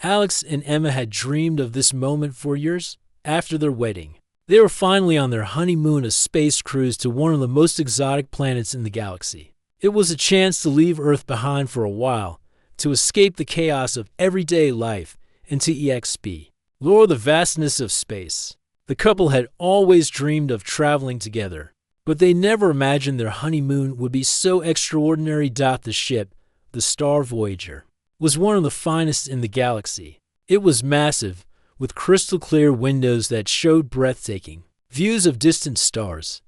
Alex and Emma had dreamed of this moment for years. After their wedding, they were finally on their honeymoon, a space cruise to one of the most exotic planets in the galaxy. It was a chance to leave Earth behind for a while, to escape the chaos of everyday life, and to explore the vastness of space. The couple had always dreamed of traveling together, but they never imagined their honeymoon would be so extraordinary. The ship, the Star Voyager, was one of the finest in the galaxy. It was massive, with crystal-clear windows that showed breathtaking views of distant stars.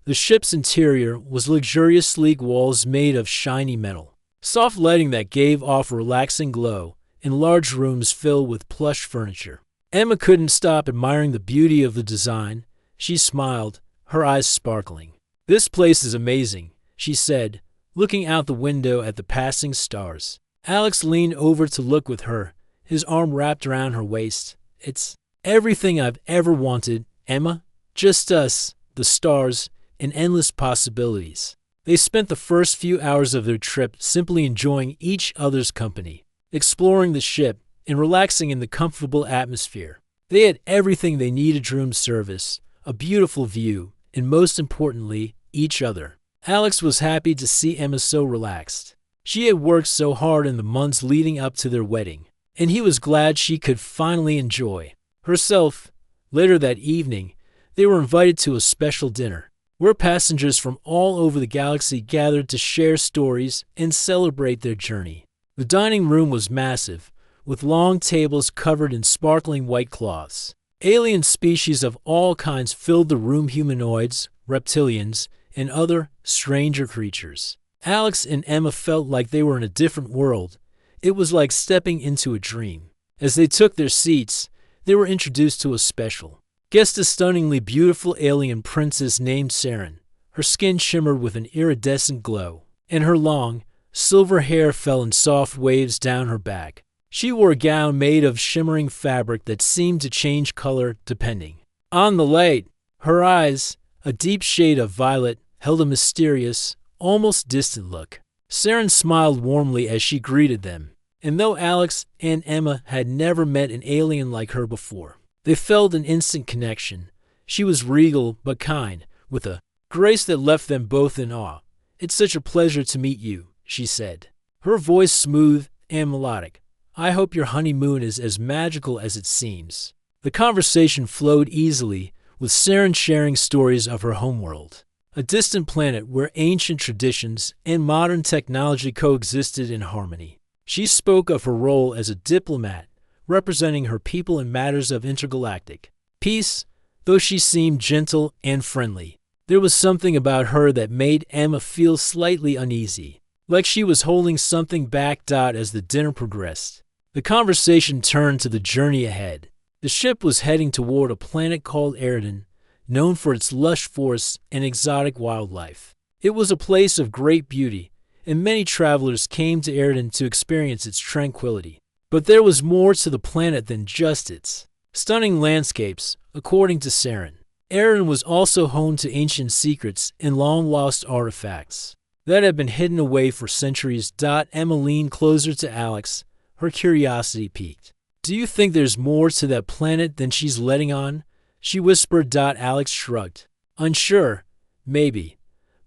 The ship's interior was luxurious, sleek walls made of shiny metal, soft lighting that gave off a relaxing glow, and large rooms filled with plush furniture. Emma couldn't stop admiring the beauty of the design. She smiled, her eyes sparkling. "This place is amazing," she said, looking out the window at the passing stars. Alex leaned over to look with her, his arm wrapped around her waist. "It's everything I've ever wanted, Emma. Just us, the stars, and endless possibilities." They spent the first few hours of their trip simply enjoying each other's company, exploring the ship, and relaxing in the comfortable atmosphere. They had everything they needed: room service, a beautiful view, and most importantly, each other. Alex was happy to see Emma so relaxed. She had worked so hard in the months leading up to their wedding, and he was glad she could finally enjoy herself. Later that evening, they were invited to a special dinner, where passengers from all over the galaxy gathered to share stories and celebrate their journey. The dining room was massive, with long tables covered in sparkling white cloths. Alien species of all kinds filled the room: humanoids, reptilians, and other stranger creatures. Alex and Emma felt like they were in a different world. It was like stepping into a dream. As they took their seats, they were introduced to a special guest, a stunningly beautiful alien princess named Saren. Her skin shimmered with an iridescent glow, and her long, silver hair fell in soft waves down her back. She wore a gown made of shimmering fabric that seemed to change color depending on the light. Her eyes, a deep shade of violet, held a mysterious, almost distant look. Saren smiled warmly as she greeted them, and though Alex and Emma had never met an alien like her before, they felt an instant connection. She was regal but kind, with a grace that left them both in awe. "It's such a pleasure to meet you," she said, her voice smooth and melodic. "I hope your honeymoon is as magical as it seems." The conversation flowed easily, with Saren sharing stories of her homeworld, a distant planet where ancient traditions and modern technology coexisted in harmony. She spoke of her role as a diplomat, representing her people in matters of intergalactic peace. Though she seemed gentle and friendly, there was something about her that made Emma feel slightly uneasy, like she was holding something back. As the dinner progressed, the conversation turned to the journey ahead. The ship was heading toward a planet called Eridan, known for its lush forests and exotic wildlife. It was a place of great beauty, and many travelers came to Eridan to experience its tranquility. But there was more to the planet than just its stunning landscapes, according to Saren. Eridan was also home to ancient secrets and long-lost artifacts that had been hidden away for centuries. Emma leaned closer to Alex, her curiosity piqued. "Do you think there's more to that planet than she's letting on?" she whispered. Alex shrugged. "Unsure, maybe,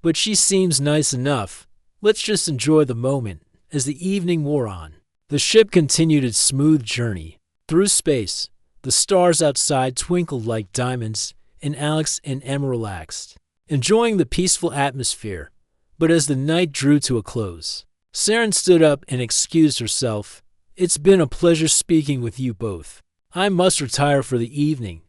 but she seems nice enough. Let's just enjoy the moment." As the evening wore on, the ship continued its smooth journey through space. The stars outside twinkled like diamonds, and Alex and Emma relaxed, enjoying the peaceful atmosphere. But as the night drew to a close, Saren stood up and excused herself. "It's been a pleasure speaking with you both. I must retire for the evening,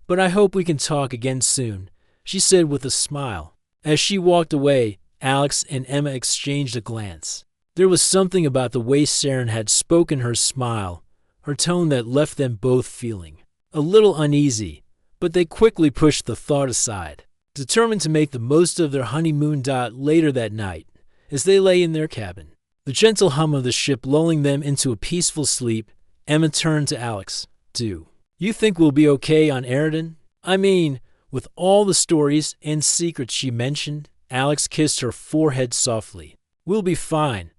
but I hope we can talk again soon," she said with a smile. As she walked away, Alex and Emma exchanged a glance. There was something about the way Saren had spoken, her smile, her tone, that left them both feeling a little uneasy, but they quickly pushed the thought aside, determined to make the most of their honeymoon. Later that night, as they lay in their cabin, the gentle hum of the ship lulling them into a peaceful sleep, Emma turned to Alex. "Do you think we'll be okay on Eridan? I mean, with all the stories and secrets she mentioned?" Alex kissed her forehead softly. "We'll be fine.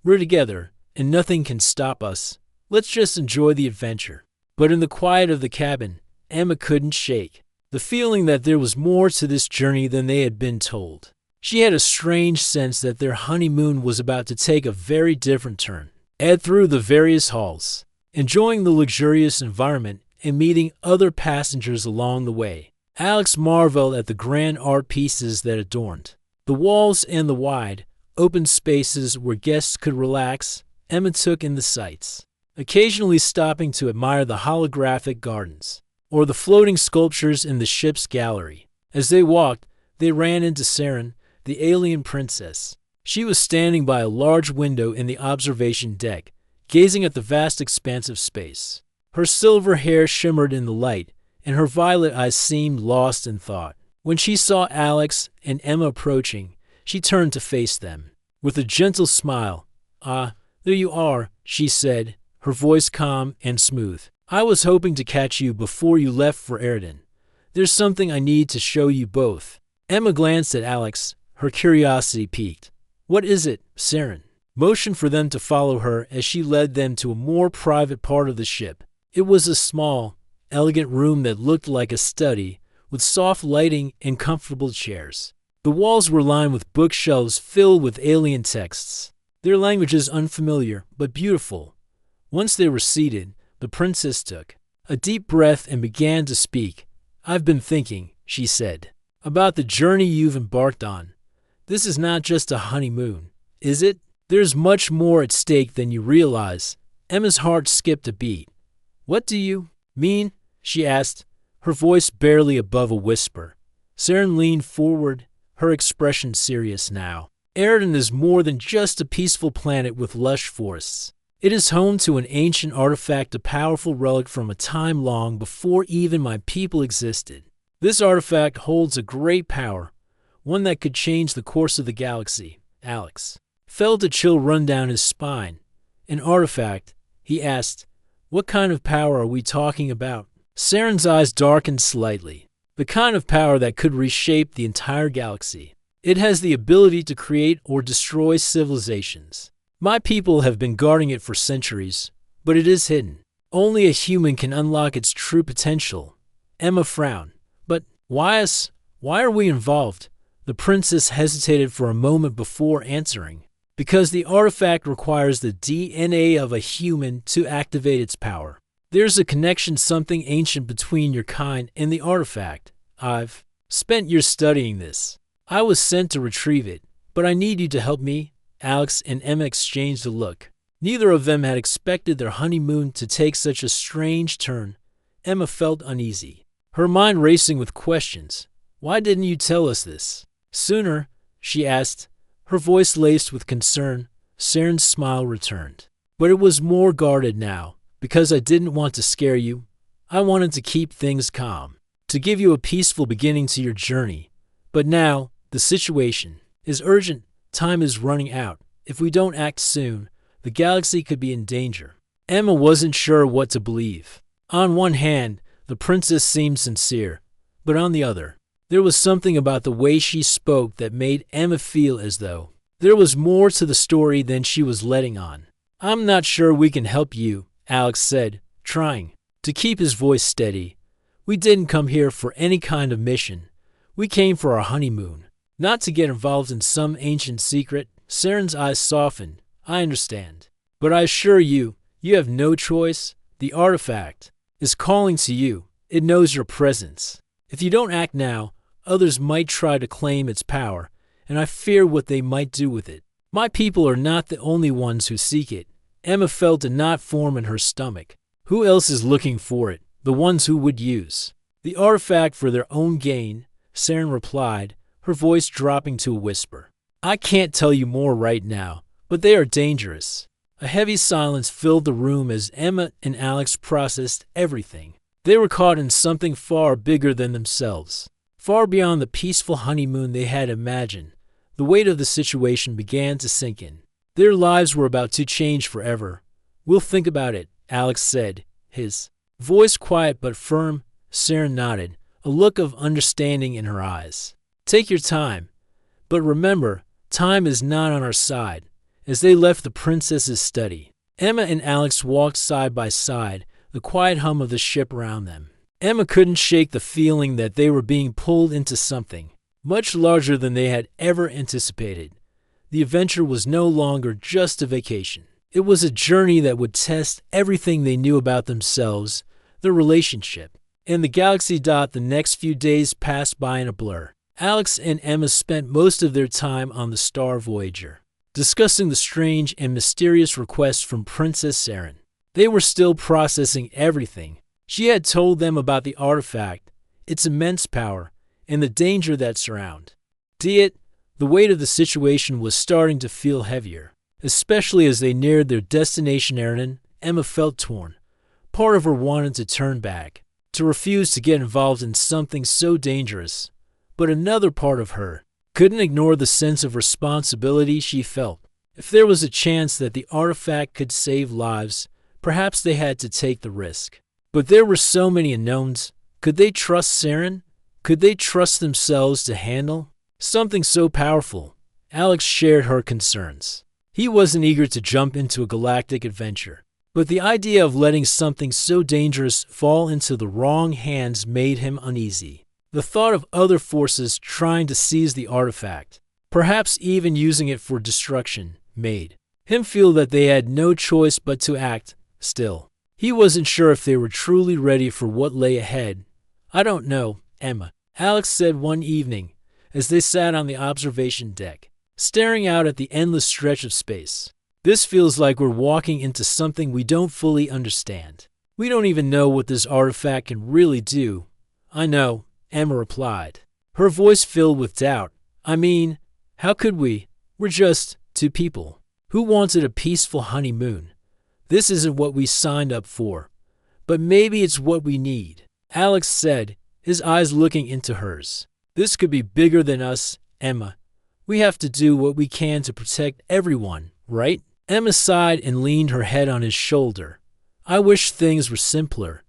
We're together, and nothing can stop us." Let's just enjoy the adventure. But in the quiet of the cabin, Emma couldn't shake the feeling that there was more to this journey than they had been told. She had a strange sense that their honeymoon was about to take a very different turn. Ed through the various halls, enjoying the luxurious environment and meeting other passengers along the way. Alex marveled at the grand art pieces that adorned the walls and the wide, open spaces where guests could relax. Emma took in the sights, occasionally stopping to admire the holographic gardens or the floating sculptures in the ship's gallery. As they walked, they ran into Saren, the alien princess. She was standing by a large window in the observation deck, gazing at the vast expanse of space. Her silver hair shimmered in the light, and her violet eyes seemed lost in thought. When she saw Alex and Emma approaching, she turned to face them. With a gentle smile, "Ah, there you are," she said, her voice calm and smooth. "I was hoping to catch you before you left for Eridan. There's something I need to show you both." Emma glanced at Alex, her curiosity piqued. "What is it?" Saren motioned for them to follow her as she led them to a more private part of the ship. It was a small, elegant room that looked like a study, with soft lighting and comfortable chairs. The walls were lined with bookshelves filled with alien texts, their languages unfamiliar but beautiful. Once they were seated, the princess took a deep breath and began to speak. "I've been thinking," she said, "about the journey you've embarked on. This is not just a honeymoon, is it? There's much more at stake than you realize." Emma's heart skipped a beat. "What do you mean?" she asked, her voice barely above a whisper. Saren leaned forward, her expression serious now. Eridan is more than just a peaceful planet with lush forests. It is home to an ancient artifact, a powerful relic from a time long before even my people existed. This artifact holds a great power, one that could change the course of the galaxy. Alex felt a chill run down his spine. "An artifact?" he asked. "What kind of power are we talking about?" Saren's eyes darkened slightly. "The kind of power that could reshape the entire galaxy. It has the ability to create or destroy civilizations. My people have been guarding it for centuries, but it is hidden. Only a human can unlock its true potential." Emma frowned. "But why us? Why are we involved?" The princess hesitated for a moment before answering. "Because the artifact requires the DNA of a human to activate its power. There's a connection, something ancient between your kind and the artifact. I've spent years studying this. I was sent to retrieve it, but I need you to help me." Alex and Emma exchanged a look. Neither of them had expected their honeymoon to take such a strange turn. Emma felt uneasy, her mind racing with questions. "Why didn't you tell us this sooner?" she asked, her voice laced with concern. Saren's smile returned, but it was more guarded now. "Because I didn't want to scare you. I wanted to keep things calm, to give you a peaceful beginning to your journey. But now, the situation is urgent. Time is running out. If we don't act soon, the galaxy could be in danger." Emma wasn't sure what to believe. On one hand, the princess seemed sincere, but on the other, there was something about the way she spoke that made Emma feel as though there was more to the story than she was letting on. "I'm not sure we can help you," Alex said, trying to keep his voice steady. "We didn't come here for any kind of mission. We came for our honeymoon, not to get involved in some ancient secret." Saren's eyes softened. "I understand. But I assure you, you have no choice. The artifact is calling to you. It knows your presence. If you don't act now, others might try to claim its power, and I fear what they might do with it. My people are not the only ones who seek it." Emma felt a knot form in her stomach. "Who else is looking for it? The ones who would use the artifact for their own gain," Saren replied, her voice dropping to a whisper. "I can't tell you more right now, but they are dangerous." A heavy silence filled the room as Emma and Alex processed everything. They were caught in something far bigger than themselves, far beyond the peaceful honeymoon they had imagined. The weight of the situation began to sink in. Their lives were about to change forever. "We'll think about it," Alex said, his voice quiet but firm. Saren nodded, a look of understanding in her eyes. "Take your time. But remember, time is not on our side." As they left the princess's study, Emma and Alex walked side by side, the quiet hum of the ship around them. Emma couldn't shake the feeling that they were being pulled into something much larger than they had ever anticipated. The adventure was no longer just a vacation. It was a journey that would test everything they knew about themselves, their relationship, and the galaxy. The next few days passed by in a blur. Alex and Emma spent most of their time on the Star Voyager, discussing the strange and mysterious request from Princess Saren. They were still processing everything. She had told them about the artifact, its immense power, and the danger that surrounded it. The weight of the situation was starting to feel heavier, especially as they neared their destination. Emma felt torn. Part of her wanted to turn back, to refuse to get involved in something so dangerous, but another part of her couldn't ignore the sense of responsibility she felt. If there was a chance that the artifact could save lives, perhaps they had to take the risk. But there were so many unknowns. Could they trust Saren? Could they trust themselves to handle something so powerful? Alex shared her concerns. He wasn't eager to jump into a galactic adventure, but the idea of letting something so dangerous fall into the wrong hands made him uneasy. The thought of other forces trying to seize the artifact, perhaps even using it for destruction, made him feel that they had no choice but to act. Still, he wasn't sure if they were truly ready for what lay ahead. "I don't know, Emma," Alex said one evening as they sat on the observation deck, staring out at the endless stretch of space. "This feels like we're walking into something we don't fully understand. We don't even know what this artifact can really do." "I know," Emma replied, her voice filled with doubt. "I mean, how could we? We're just two people who wanted a peaceful honeymoon. This isn't what we signed up for, but maybe it's what we need," Alex said, his eyes looking into hers. "This could be bigger than us, Emma. We have to do what we can to protect everyone, right?" Emma sighed and leaned her head on his shoulder. "I wish things were simpler."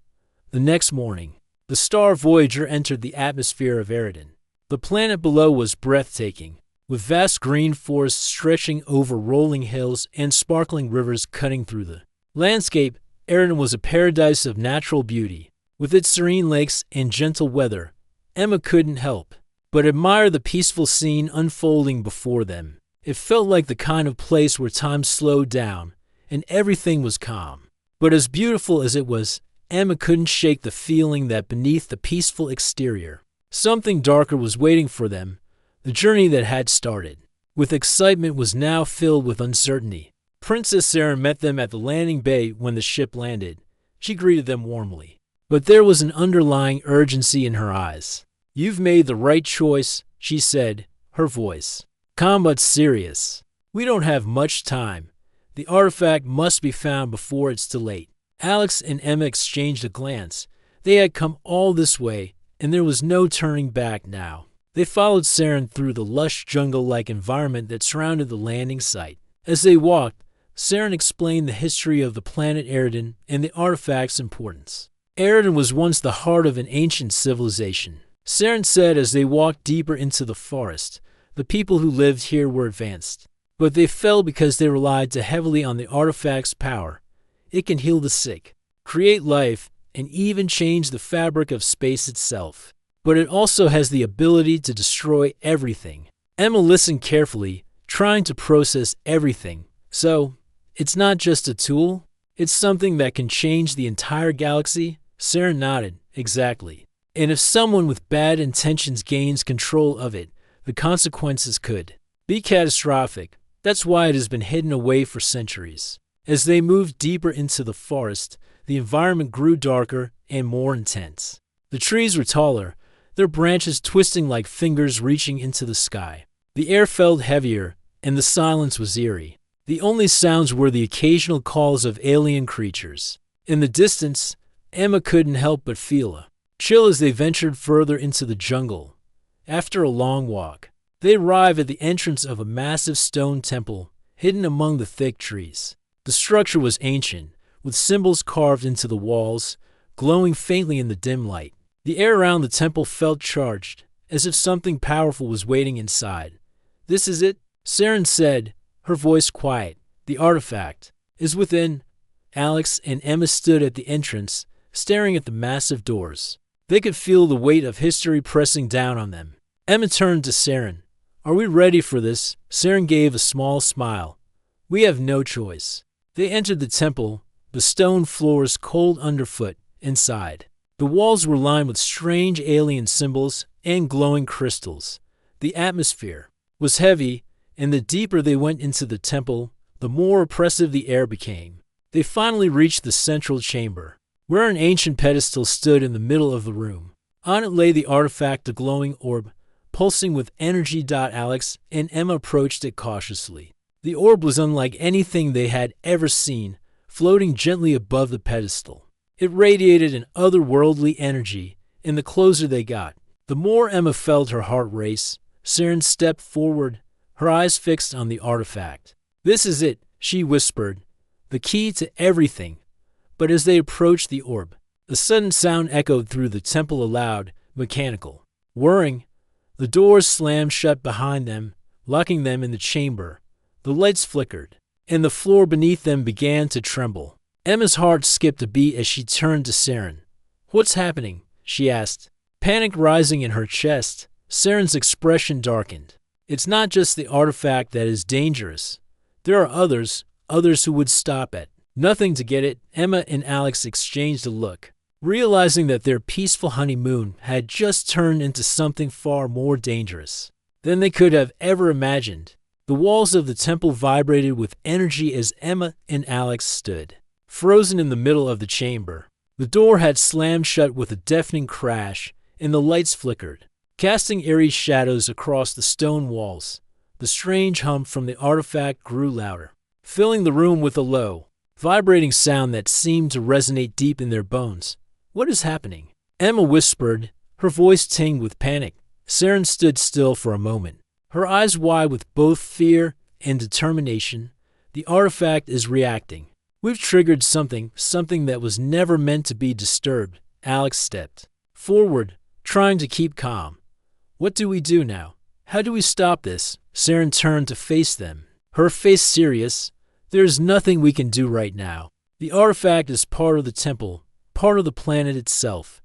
The next morning, the Star Voyager entered the atmosphere of Eridan. The planet below was breathtaking, with vast green forests stretching over rolling hills and sparkling rivers cutting through the landscape. Eridan was a paradise of natural beauty. With its serene lakes and gentle weather, Emma couldn't help but admire the peaceful scene unfolding before them. It felt like the kind of place where time slowed down and everything was calm. But as beautiful as it was, Emma couldn't shake the feeling that beneath the peaceful exterior, something darker was waiting for them. The journey that had started with excitement was now filled with uncertainty. Princess Saren met them at the landing bay when the ship landed. She greeted them warmly, but there was an underlying urgency in her eyes. "You've made the right choice," she said, her voice calm but serious. "We don't have much time. The artifact must be found before it's too late." Alex and Emma exchanged a glance. They had come all this way, and there was no turning back now. They followed Saren through the lush jungle-like environment that surrounded the landing site. As they walked, Saren explained the history of the planet Eridan and the artifact's importance. Eridan was once the heart of an ancient civilization. Saren said as they walked deeper into the forest, the people who lived here were advanced, but they fell because they relied too heavily on the artifact's power. It can heal the sick, create life, and even change the fabric of space itself. But it also has the ability to destroy everything. Emma listened carefully, trying to process everything. "So, it's not just a tool? It's something that can change the entire galaxy?" Saren nodded. "Exactly. And if someone with bad intentions gains control of it, the consequences could be catastrophic. That's why it has been hidden away for centuries." As they moved deeper into the forest, the environment grew darker and more intense. The trees were taller, their branches twisting like fingers reaching into the sky. The air felt heavier, and the silence was eerie. The only sounds were the occasional calls of alien creatures. In the distance, Emma couldn't help but feel a chill as they ventured further into the jungle. After a long walk, they arrived at the entrance of a massive stone temple hidden among the thick trees. The structure was ancient, with symbols carved into the walls, glowing faintly in the dim light. The air around the temple felt charged, as if something powerful was waiting inside. "This is it," Saren said, her voice quiet. "The artifact. is within. Alex and Emma stood at the entrance, staring at the massive doors. They could feel the weight of history pressing down on them. Emma turned to Saren. Are we ready for this? Saren gave a small smile. We have no choice. They entered the temple, the stone floors cold underfoot. Inside, the walls were lined with strange alien symbols and glowing crystals. The atmosphere was heavy, and the deeper they went into the temple, the more oppressive the air became. They finally reached the central chamber, where an ancient pedestal stood in the middle of the room. On it lay the artifact, a glowing orb, pulsing with energy. Alex and Emma approached it cautiously. The orb was unlike anything they had ever seen, floating gently above the pedestal. It radiated an otherworldly energy, and the closer they got, the more Emma felt her heart race. Saren stepped forward, her eyes fixed on the artifact. This is it, she whispered, the key to everything. But as they approached the orb, a sudden sound echoed through the temple, aloud, mechanical, whirring. The doors slammed shut behind them, locking them in the chamber. The lights flickered, and the floor beneath them began to tremble. Emma's heart skipped a beat as she turned to Saren. What's happening? She asked, panic rising in her chest. Saren's expression darkened. It's not just the artifact that is dangerous. There are others who would stop at nothing to get it. Emma and Alex exchanged a look, realizing that their peaceful honeymoon had just turned into something far more dangerous than they could have ever imagined. The walls of the temple vibrated with energy as Emma and Alex stood, frozen in the middle of the chamber. The door had slammed shut with a deafening crash, and the lights flickered, casting eerie shadows across the stone walls. The strange hum from the artifact grew louder, filling the room with a low, vibrating sound that seemed to resonate deep in their bones. What is happening? Emma whispered, her voice tinged with panic. Saren stood still for a moment, her eyes wide with both fear and determination. The artifact is reacting. We've triggered something that was never meant to be disturbed. Alex stepped forward, trying to keep calm. What do we do now? How do we stop this? Saren turned to face them, her face serious. There's nothing we can do right now. The artifact is part of the temple, part of the planet itself.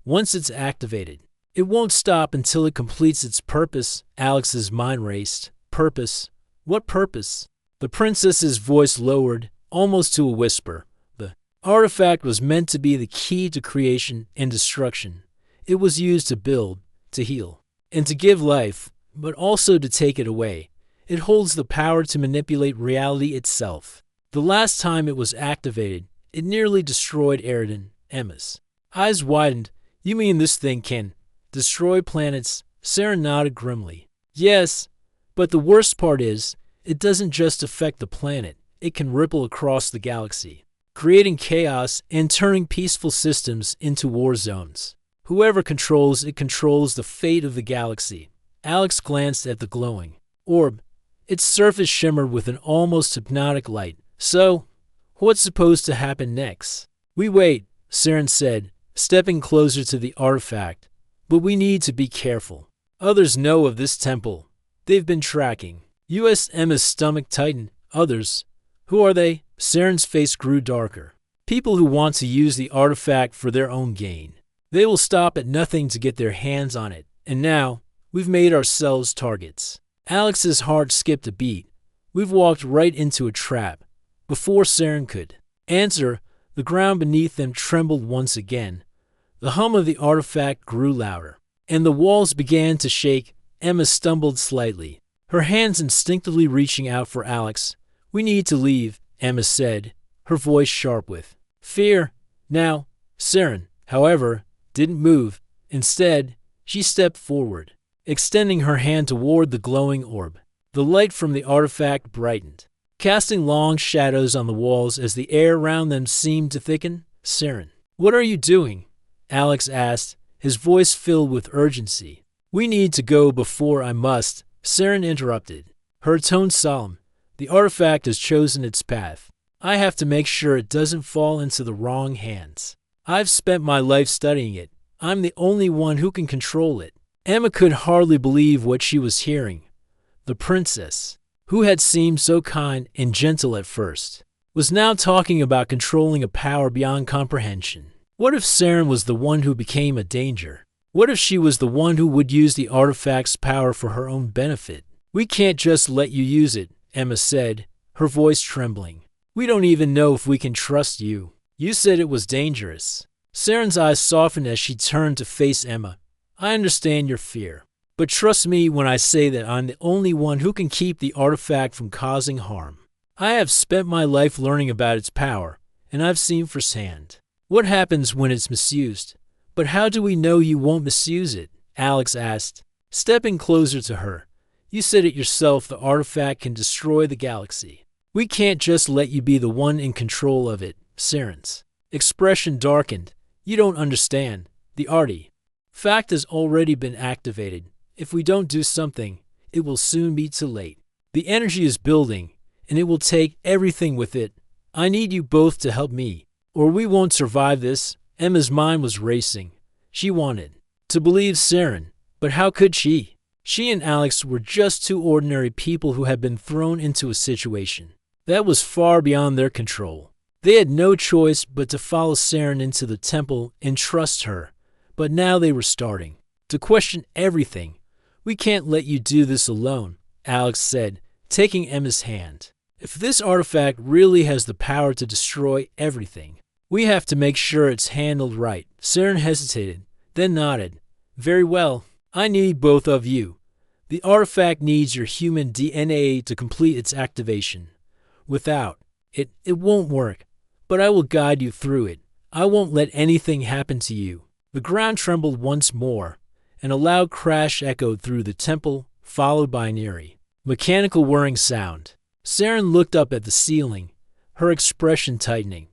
Once it's activated, it won't stop until it completes its purpose. Alex's mind raced. Purpose? What purpose? The princess's voice lowered, almost to a whisper. The artifact was meant to be the key to creation and destruction. It was used to build, to heal, and to give life, but also to take it away. It holds the power to manipulate reality itself. The last time it was activated, it nearly destroyed Eridan. Emma's eyes widened. You mean this thing can destroy planets? Saren nodded grimly. Yes, but the worst part is, it doesn't just affect the planet. It can ripple across the galaxy, creating chaos and turning peaceful systems into war zones. Whoever controls it controls the fate of the galaxy. Alex glanced at the glowing orb. Its surface shimmered with an almost hypnotic light. So, what's supposed to happen next? We wait, Saren said, stepping closer to the artifact. But we need to be careful. Others know of this temple. They've been tracking. Emma's stomach tightened. Others? Who are they? Saren's face grew darker. People who want to use the artifact for their own gain. They will stop at nothing to get their hands on it. And now, we've made ourselves targets. Alex's heart skipped a beat. We've walked right into a trap. Before Saren could answer, the ground beneath them trembled once again. The hum of the artifact grew louder, and the walls began to shake. Emma stumbled slightly, her hands instinctively reaching out for Alex. We need to leave, Emma said, her voice sharp with fear. Now, Saren, however, didn't move. Instead, she stepped forward, extending her hand toward the glowing orb. The light from the artifact brightened, casting long shadows on the walls as the air around them seemed to thicken. Saren, what are you doing? Alex asked, his voice filled with urgency. We need to go before I must, Saren interrupted, her tone solemn. The artifact has chosen its path. I have to make sure it doesn't fall into the wrong hands. I've spent my life studying it. I'm the only one who can control it. Emma could hardly believe what she was hearing. The princess, who had seemed so kind and gentle at first, was now talking about controlling a power beyond comprehension. What if Saren was the one who became a danger? What if she was the one who would use the artifact's power for her own benefit? We can't just let you use it, Emma said, her voice trembling. We don't even know if we can trust you. You said it was dangerous. Saren's eyes softened as she turned to face Emma. I understand your fear, but trust me when I say that I'm the only one who can keep the artifact from causing harm. I have spent my life learning about its power, and I've seen firsthand what happens when it's misused. But how do we know you won't misuse it? Alex asked, stepping closer to her. You said it yourself, the artifact can destroy the galaxy. We can't just let you be the one in control of it. Saren's expression darkened. You don't understand. The artifact has already been activated. If we don't do something, it will soon be too late. The energy is building, and it will take everything with it. I need you both to help me, or we won't survive this. Emma's mind was racing. She wanted to believe Saren, but how could she? She and Alex were just two ordinary people who had been thrown into a situation that was far beyond their control. They had no choice but to follow Saren into the temple and trust her, but now they were starting to question everything. We can't let you do this alone, Alex said, taking Emma's hand. If this artifact really has the power to destroy everything, we have to make sure it's handled right. Saren hesitated, then nodded. Very well. I need both of you. The artifact needs your human DNA to complete its activation. Without it, it won't work. But I will guide you through it. I won't let anything happen to you. The ground trembled once more, and a loud crash echoed through the temple, followed by an eerie, mechanical whirring sound. Saren looked up at the ceiling, her expression tightening.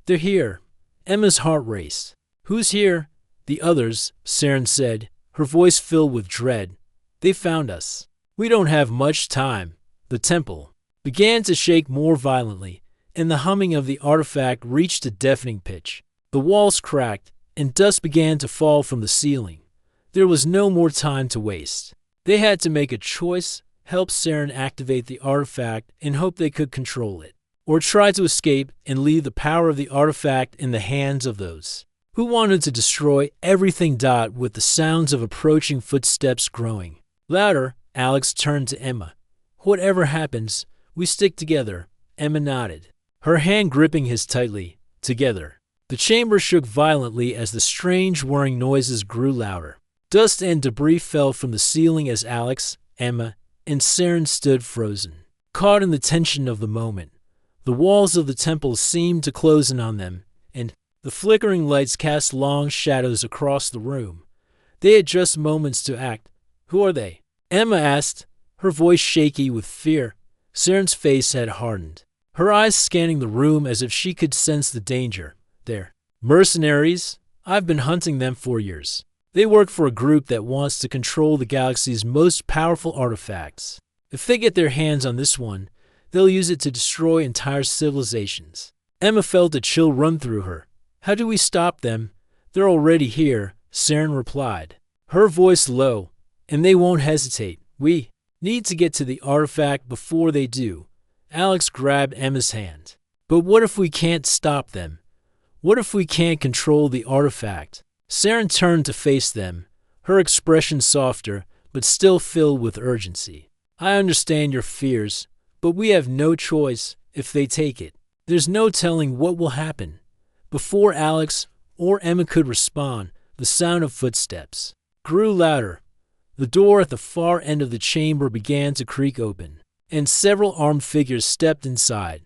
They're here. Emma's heart raced. Who's here? The others, Saren said, her voice filled with dread. They found us. We don't have much time. The temple began to shake more violently, and the humming of the artifact reached a deafening pitch. The walls cracked, and dust began to fall from the ceiling. There was no more time to waste. They had to make a choice, help Saren activate the artifact and hope they could control it, or try to escape and leave the power of the artifact in the hands of those who wanted to destroy everything. With the sounds of approaching footsteps growing louder, Alex turned to Emma. Whatever happens, we stick together. Emma nodded, her hand gripping his tightly. Together. The chamber shook violently as the strange whirring noises grew louder. Dust and debris fell from the ceiling as Alex, Emma, and Saren stood frozen, caught in the tension of the moment. The walls of the temple seemed to close in on them, and the flickering lights cast long shadows across the room. They had just moments to act. Who are they? Emma asked, her voice shaky with fear. Saren's face had hardened, her eyes scanning the room as if she could sense the danger. They're mercenaries. I've been hunting them for years. They work for a group that wants to control the galaxy's most powerful artifacts. If they get their hands on this one, they'll use it to destroy entire civilizations. Emma felt a chill run through her. How do we stop them? They're already here, Saren replied, her voice low. And they won't hesitate. We need to get to the artifact before they do. Alex grabbed Emma's hand. But what if we can't stop them? What if we can't control the artifact? Saren turned to face them, her expression softer, but still filled with urgency. I understand your fears, but we have no choice if they take it. There's no telling what will happen. Before Alex or Emma could respond, the sound of footsteps grew louder. The door at the far end of the chamber began to creak open, and several armed figures stepped inside.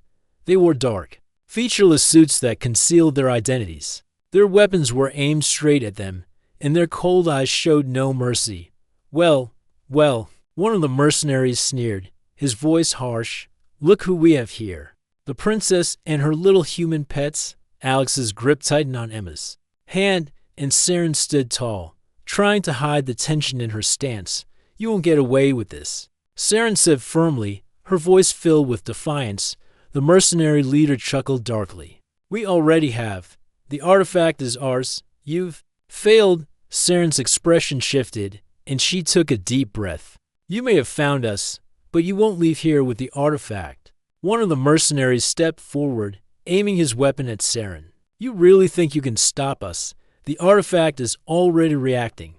They wore dark, featureless suits that concealed their identities. Their weapons were aimed straight at them, and their cold eyes showed no mercy. Well, one of the mercenaries sneered, his voice harsh. Look who we have here. The princess and her little human pets. Alex's grip tightened on Emma's hand, and Saren stood tall, trying to hide the tension in her stance. You won't get away with this, Saren said firmly, her voice filled with defiance. The mercenary leader chuckled darkly. We already have. The artifact is ours. You've failed. Saren's expression shifted, and she took a deep breath. You may have found us, but you won't leave here with the artifact. One of the mercenaries stepped forward, aiming his weapon at Saren. You really think you can stop us? The artifact is already reacting.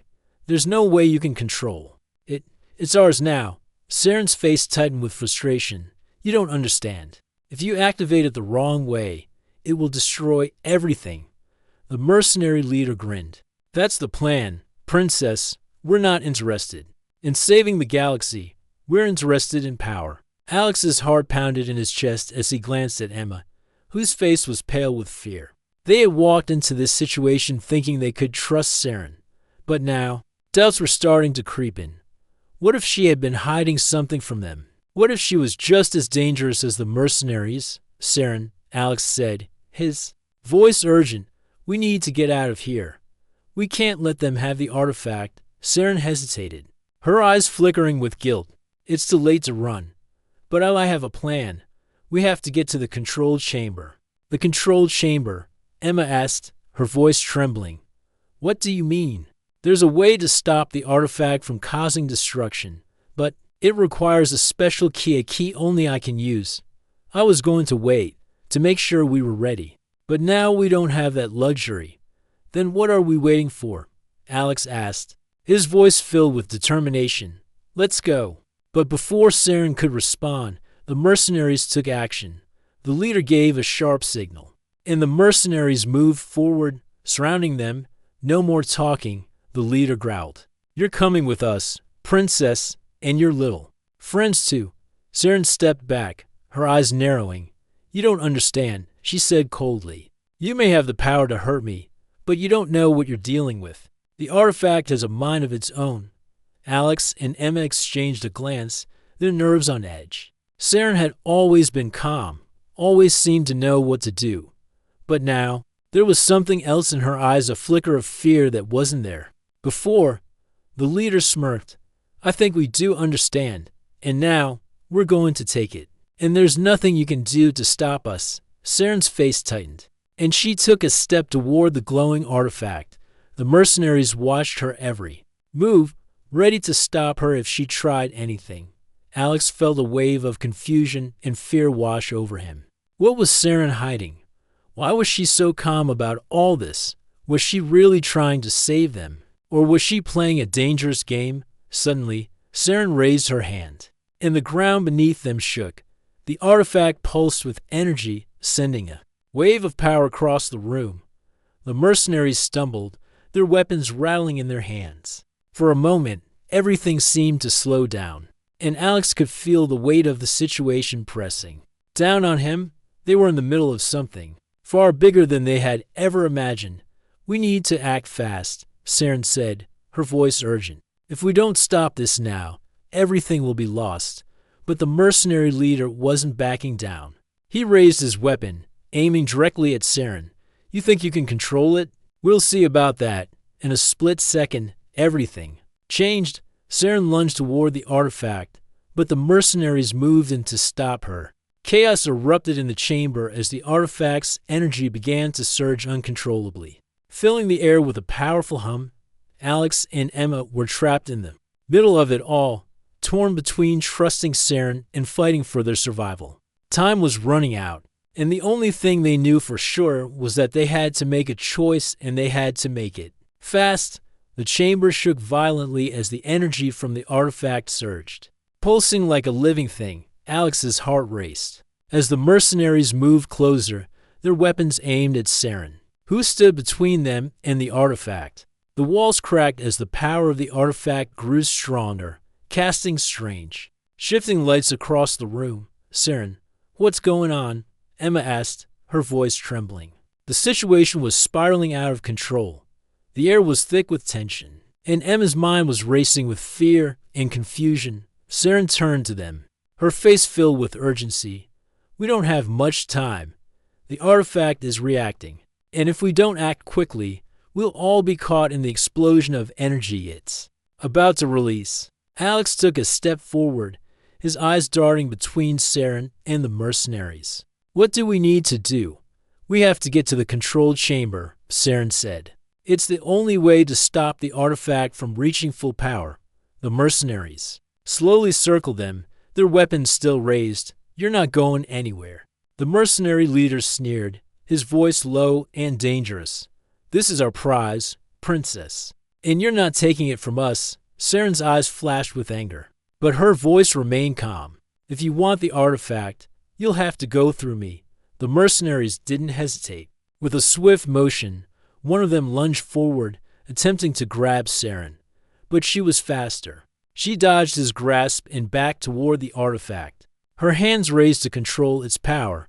There's no way you can control it. It's ours now. Saren's face tightened with frustration. You don't understand. If you activate it the wrong way, it will destroy everything. The mercenary leader grinned. That's the plan, Princess. We're not interested in saving the galaxy. We're interested in power. Alex's heart pounded in his chest as he glanced at Emma, whose face was pale with fear. They had walked into this situation thinking they could trust Saren, but now doubts were starting to creep in. What if she had been hiding something from them? What if she was just as dangerous as the mercenaries? Saren, Alex said, his voice urgent. We need to get out of here. We can't let them have the artifact. Saren hesitated, her eyes flickering with guilt. It's too late to run. But I have a plan. We have to get to the control chamber. The control chamber? Emma asked, her voice trembling. What do you mean? There's a way to stop the artifact from causing destruction, but it requires a special key, a key only I can use. I was going to wait, to make sure we were ready. But now we don't have that luxury. Then what are we waiting for? Alex asked, his voice filled with determination. Let's go. But before Saren could respond, the mercenaries took action. The leader gave a sharp signal, and the mercenaries moved forward, surrounding them. No more talking, the leader growled. You're coming with us, Princess, and your little friends too. Saren stepped back, her eyes narrowing. You don't understand, she said coldly. You may have the power to hurt me, but you don't know what you're dealing with. The artifact has a mind of its own. Alex and Emma exchanged a glance, their nerves on edge. Saren had always been calm, always seemed to know what to do. But now, there was something else in her eyes, a flicker of fear that wasn't there before. The leader smirked. I think we do understand, and now, we're going to take it. And there's nothing you can do to stop us. Saren's face tightened, and she took a step toward the glowing artifact. The mercenaries watched her every move, ready to stop her if she tried anything. Alex felt a wave of confusion and fear wash over him. What was Saren hiding? Why was she so calm about all this? Was she really trying to save them? Or was she playing a dangerous game? Suddenly, Saren raised her hand, and the ground beneath them shook. The artifact pulsed with energy, sending a wave of power across the room. The mercenaries stumbled, their weapons rattling in their hands. For a moment, everything seemed to slow down, and Alex could feel the weight of the situation pressing down on him. They were in the middle of something far bigger than they had ever imagined. We need to act fast, Saren said, her voice urgent. If we don't stop this now, everything will be lost. But the mercenary leader wasn't backing down. He raised his weapon, aiming directly at Saren. You think you can control it? We'll see about that. In a split second, everything changed. Saren lunged toward the artifact, but the mercenaries moved in to stop her. Chaos erupted in the chamber as the artifact's energy began to surge uncontrollably, filling the air with a powerful hum. Alex and Emma were trapped in the middle of it all, torn between trusting Saren and fighting for their survival. Time was running out, and the only thing they knew for sure was that they had to make a choice, and they had to make it fast. The chamber shook violently as the energy from the artifact surged. Pulsing like a living thing, Alex's heart raced. As the mercenaries moved closer, their weapons aimed at Saren, who stood between them and the artifact. The walls cracked as the power of the artifact grew stronger, casting strange, shifting lights across the room. Saren, what's going on? Emma asked, her voice trembling. The situation was spiraling out of control. The air was thick with tension, and Emma's mind was racing with fear and confusion. Saren turned to them, her face filled with urgency. We don't have much time. The artifact is reacting, and if we don't act quickly, we'll all be caught in the explosion of energy it's about to release. Alex took a step forward, his eyes darting between Saren and the mercenaries. What do we need to do? We have to get to the control chamber, Saren said. It's the only way to stop the artifact from reaching full power. The mercenaries slowly circled them, their weapons still raised. You're not going anywhere." The mercenary leader sneered, his voice low and dangerous. "This is our prize, princess. And you're not taking it from us." Saren's eyes flashed with anger, but her voice remained calm. "If you want the artifact, you'll have to go through me." The mercenaries didn't hesitate. With a swift motion, one of them lunged forward, attempting to grab Saren. But she was faster. She dodged his grasp and backed toward the artifact, her hands raised to control its power.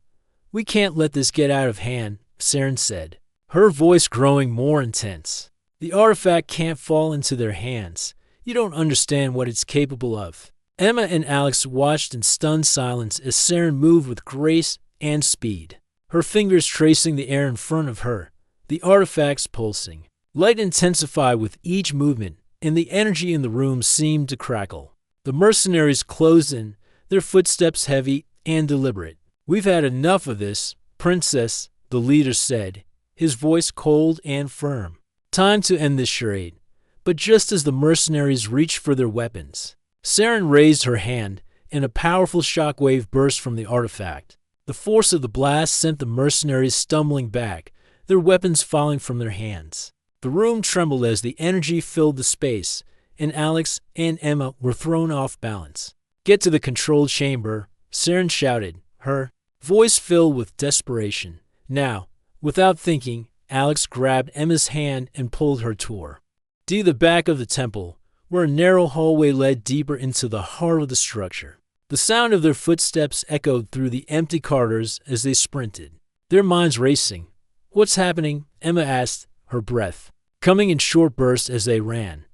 "We can't let this get out of hand," Saren said, her voice growing more intense. "The artifact can't fall into their hands. You don't understand what it's capable of." Emma and Alex watched in stunned silence as Saren moved with grace and speed, her fingers tracing the air in front of her, the artifacts pulsing. Light intensified with each movement, and the energy in the room seemed to crackle. The mercenaries closed in, their footsteps heavy and deliberate. "We've had enough of this, princess," the leader said, his voice cold and firm. "Time to end this charade." But just as the mercenaries reached for their weapons, Saren raised her hand, and a powerful shockwave burst from the artifact. The force of the blast sent the mercenaries stumbling back, their weapons falling from their hands. The room trembled as the energy filled the space, and Alex and Emma were thrown off balance. "Get to the control chamber," Saren shouted, her voice filled with desperation. Now, without thinking, Alex grabbed Emma's hand and pulled her toward the back of the temple, where a narrow hallway led deeper into the heart of the structure. The sound of their footsteps echoed through the empty corridors as they sprinted, their minds racing. "What's happening?" Emma asked, her breath coming in short bursts as they ran.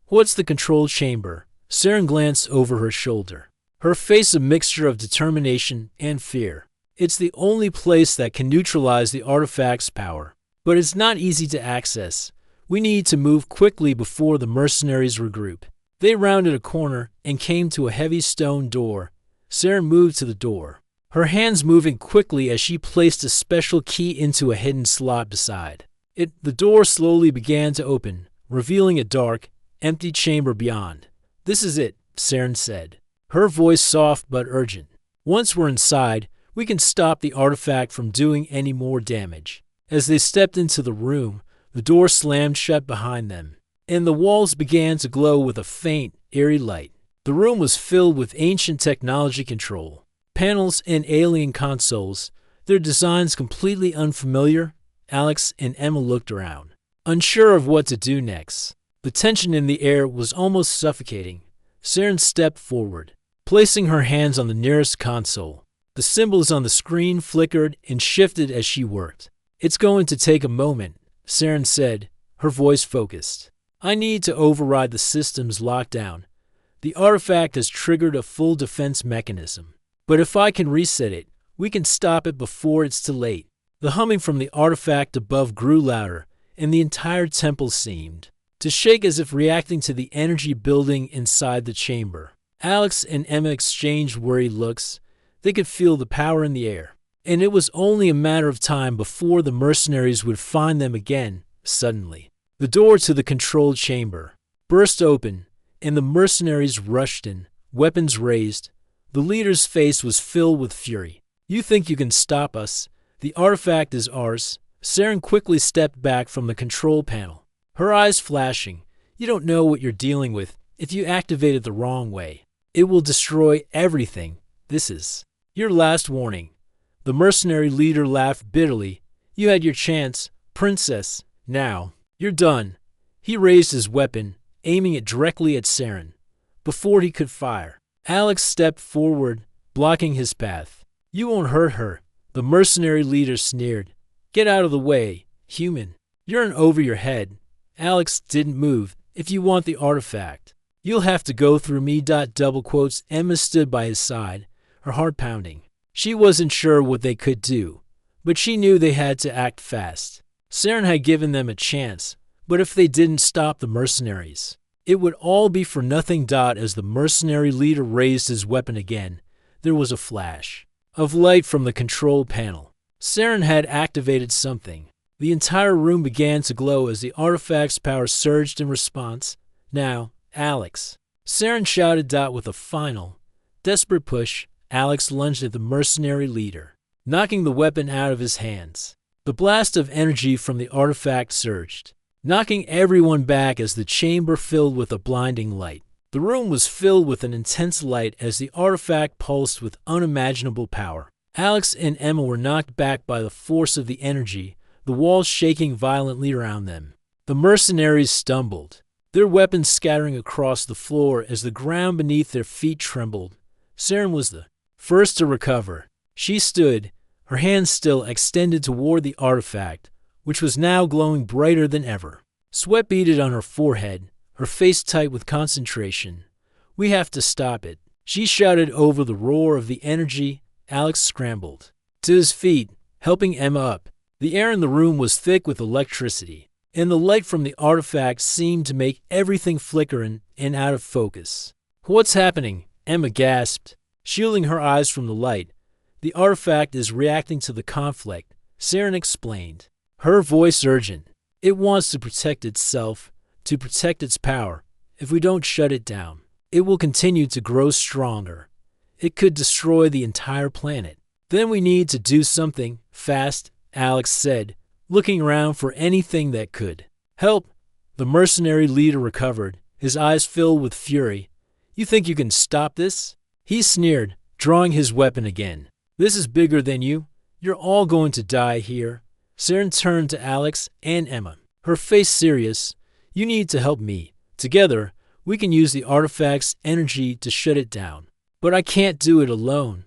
"What's the control chamber?" Saren glanced over her shoulder, her face a mixture of determination and fear. "It's the only place that can neutralize the artifact's power, but it's not easy to access. We need to move quickly before the mercenaries regroup." They rounded a corner and came to a heavy stone door. Saren moved to the door, her hands moving quickly as she placed a special key into a hidden slot beside it. The door slowly began to open, revealing a dark, empty chamber beyond. "This is it," Saren said, her voice soft but urgent. "Once we're inside, we can stop the artifact from doing any more damage." As they stepped into the room, the door slammed shut behind them, and the walls began to glow with a faint, eerie light. The room was filled with ancient technology control panels and alien consoles, their designs completely unfamiliar. Alex and Emma looked around, unsure of what to do next. The tension in the air was almost suffocating. Saren stepped forward, placing her hands on the nearest console. The symbols on the screen flickered and shifted as she worked. "It's going to take a moment," Saren said, her voice focused. "I need to override the system's lockdown. The artifact has triggered a full defense mechanism. But if I can reset it, we can stop it before it's too late." The humming from the artifact above grew louder, and the entire temple seemed to shake as if reacting to the energy building inside the chamber. Alex and Emma exchanged worried looks. They could feel the power in the air, and it was only a matter of time before the mercenaries would find them again. Suddenly, the door to the control chamber burst open, and the mercenaries rushed in, weapons raised. The leader's face was filled with fury. "You think you can stop us? The artifact is ours." Saren quickly stepped back from the control panel, her eyes flashing. "You don't know what you're dealing with. If you activate it the wrong way, it will destroy everything. This is your last warning." The mercenary leader laughed bitterly. "You had your chance, princess. Now, you're done." He raised his weapon, aiming it directly at Saren. Before he could fire, Alex stepped forward, blocking his path. "You won't hurt her," the mercenary leader sneered. "Get out of the way, human. You're in over your head." Alex didn't move. "If you want the artifact, you'll have to go through me." Double quotes. Emma stood by his side, her heart pounding. She wasn't sure what they could do, but she knew they had to act fast. Saren had given them a chance, but if they didn't stop the mercenaries, it would all be for nothing. As the mercenary leader raised his weapon again, there was a flash of light from the control panel. Saren had activated something. The entire room began to glow as the artifact's power surged in response. "Now, Alex," Saren shouted. With a final, desperate push, Alex lunged at the mercenary leader, knocking the weapon out of his hands. The blast of energy from the artifact surged, knocking everyone back as the chamber filled with a blinding light. The room was filled with an intense light as the artifact pulsed with unimaginable power. Alex and Emma were knocked back by the force of the energy, the walls shaking violently around them. The mercenaries stumbled, their weapons scattering across the floor as the ground beneath their feet trembled. Saren was the first to recover. She stood, her hands still extended toward the artifact, which was now glowing brighter than ever. Sweat beaded on her forehead, her face tight with concentration. "We have to stop it," she shouted over the roar of the energy. Alex scrambled to his feet, helping Emma up. The air in the room was thick with electricity, and the light from the artifact seemed to make everything flicker and out of focus. "What's happening?" Emma gasped, shielding her eyes from the light. "The artifact is reacting to the conflict," Saren explained, her voice urgent. "It wants to protect itself, to protect its power. If we don't shut it down, it will continue to grow stronger. It could destroy the entire planet. Then we need to do something fast," Alex said, looking around for anything that could help. The mercenary leader recovered, his eyes filled with fury. "You think you can stop this?" he sneered, drawing his weapon again. "This is bigger than you. You're all going to die here." Saren turned to Alex and Emma, her face serious. "You need to help me. Together, we can use the artifact's energy to shut it down." "But I can't do it alone."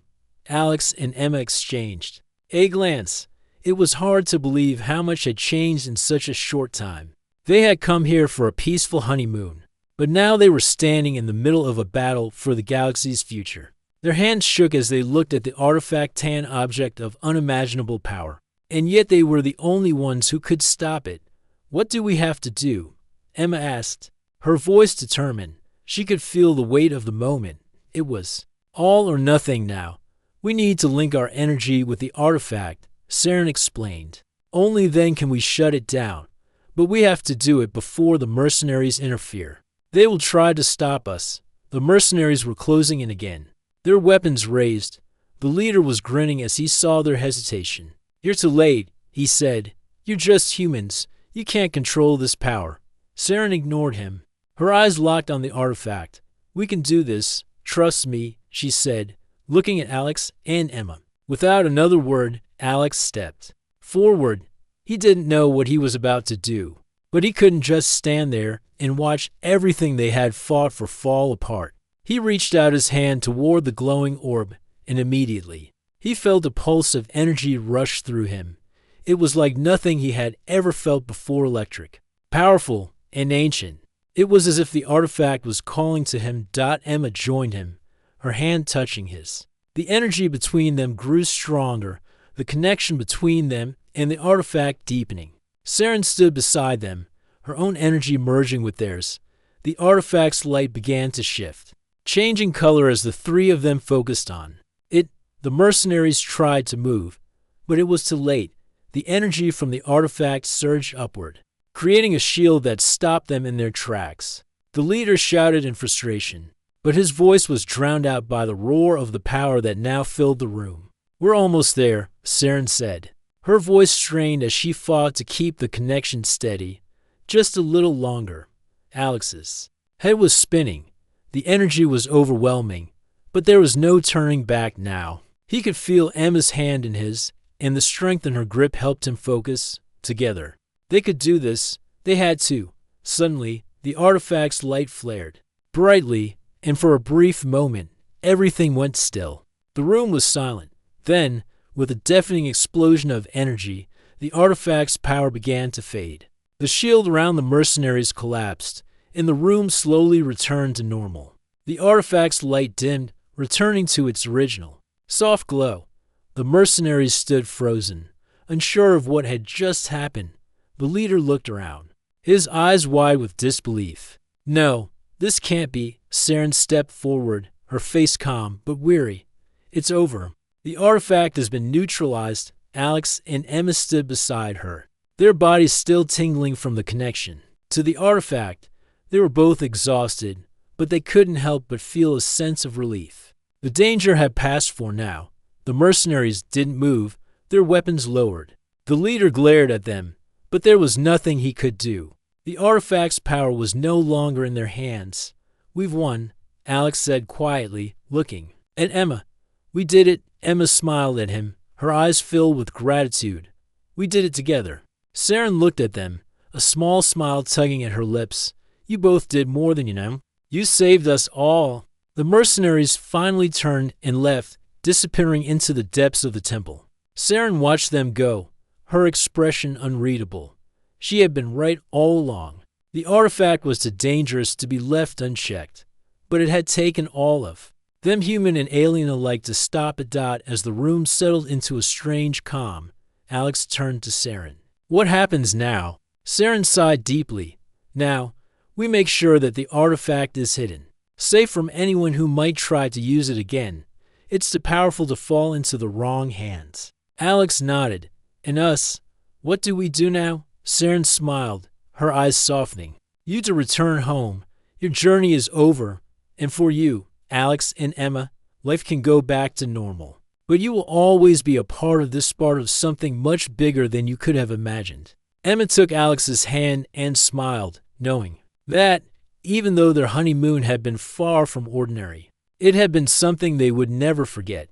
Alex and Emma exchanged a glance. It was hard to believe how much had changed in such a short time. They had come here for a peaceful honeymoon, but now they were standing in the middle of a battle for the galaxy's future. Their hands shook as they looked at the artifact-tan object of unimaginable power, and yet they were the only ones who could stop it. "What do we have to do?" Emma asked, her voice determined. She could feel the weight of the moment. It was all or nothing now. "We need to link our energy with the artifact," Saren explained. "Only then can we shut it down. But we have to do it before the mercenaries interfere. They will try to stop us." The mercenaries were closing in again, their weapons raised. The leader was grinning as he saw their hesitation. "You're too late," he said. "You're just humans. You can't control this power." Saren ignored him, her eyes locked on the artifact. "We can do this. Trust me," she said, looking at Alex and Emma. Without another word, Alex stepped forward. He didn't know what he was about to do, but he couldn't just stand there and watch everything they had fought for fall apart. He reached out his hand toward the glowing orb, and immediately, he felt a pulse of energy rush through him. It was like nothing he had ever felt before. Electric, powerful, and ancient. It was as if the artifact was calling to him. Emma joined him, her hand touching his. The energy between them grew stronger, the connection between them and the artifact deepening. Saren stood beside them, her own energy merging with theirs. The artifact's light began to shift, changing color as the three of them focused on it. The mercenaries tried to move, but it was too late. The energy from the artifact surged upward, creating a shield that stopped them in their tracks. The leader shouted in frustration, but his voice was drowned out by the roar of the power that now filled the room. "We're almost there," Saren said, her voice strained as she fought to keep the connection steady. "Just a little longer." Alex's head was spinning. The energy was overwhelming, but there was no turning back now. He could feel Emma's hand in his, and the strength in her grip helped him focus. Together, they could do this. They had to. Suddenly, the artifact's light flared brightly, and for a brief moment, everything went still. The room was silent. Then, with a deafening explosion of energy, the artifact's power began to fade. The shield around the mercenaries collapsed, and the room slowly returned to normal. The artifact's light dimmed, returning to its original soft glow. The mercenaries stood frozen, unsure of what had just happened. The leader looked around, his eyes wide with disbelief. "No, this can't be." Saren stepped forward, her face calm but weary. "It's over. The artifact has been neutralized." Alex and Emma stood beside her, their bodies still tingling from the connection to the artifact. They were both exhausted, but they couldn't help but feel a sense of relief. The danger had passed for now. The mercenaries didn't move, their weapons lowered. The leader glared at them, but there was nothing he could do. The artifact's power was no longer in their hands. "We've won," Alex said quietly, looking at Emma. "We did it." Emma smiled at him, her eyes filled with gratitude. "We did it together." Saren looked at them, a small smile tugging at her lips. "You both did more than you know. You saved us all." The mercenaries finally turned and left, disappearing into the depths of the temple. Saren watched them go, her expression unreadable. She had been right all along. The artifact was too dangerous to be left unchecked, but it had taken all of them, human and alien alike, to stop it. As the room settled into a strange calm, Alex turned to Saren. "What happens now?" Saren sighed deeply. "Now, we make sure that the artifact is hidden, safe from anyone who might try to use it again. It's too powerful to fall into the wrong hands." Alex nodded. "And us? What do we do now?" Saren smiled, her eyes softening. "You to return home. Your journey is over. And for you, Alex and Emma, life can go back to normal. But you will always be a part of this part of something much bigger than you could have imagined." Emma took Alex's hand and smiled, knowing that, even though their honeymoon had been far from ordinary, it had been something they would never forget.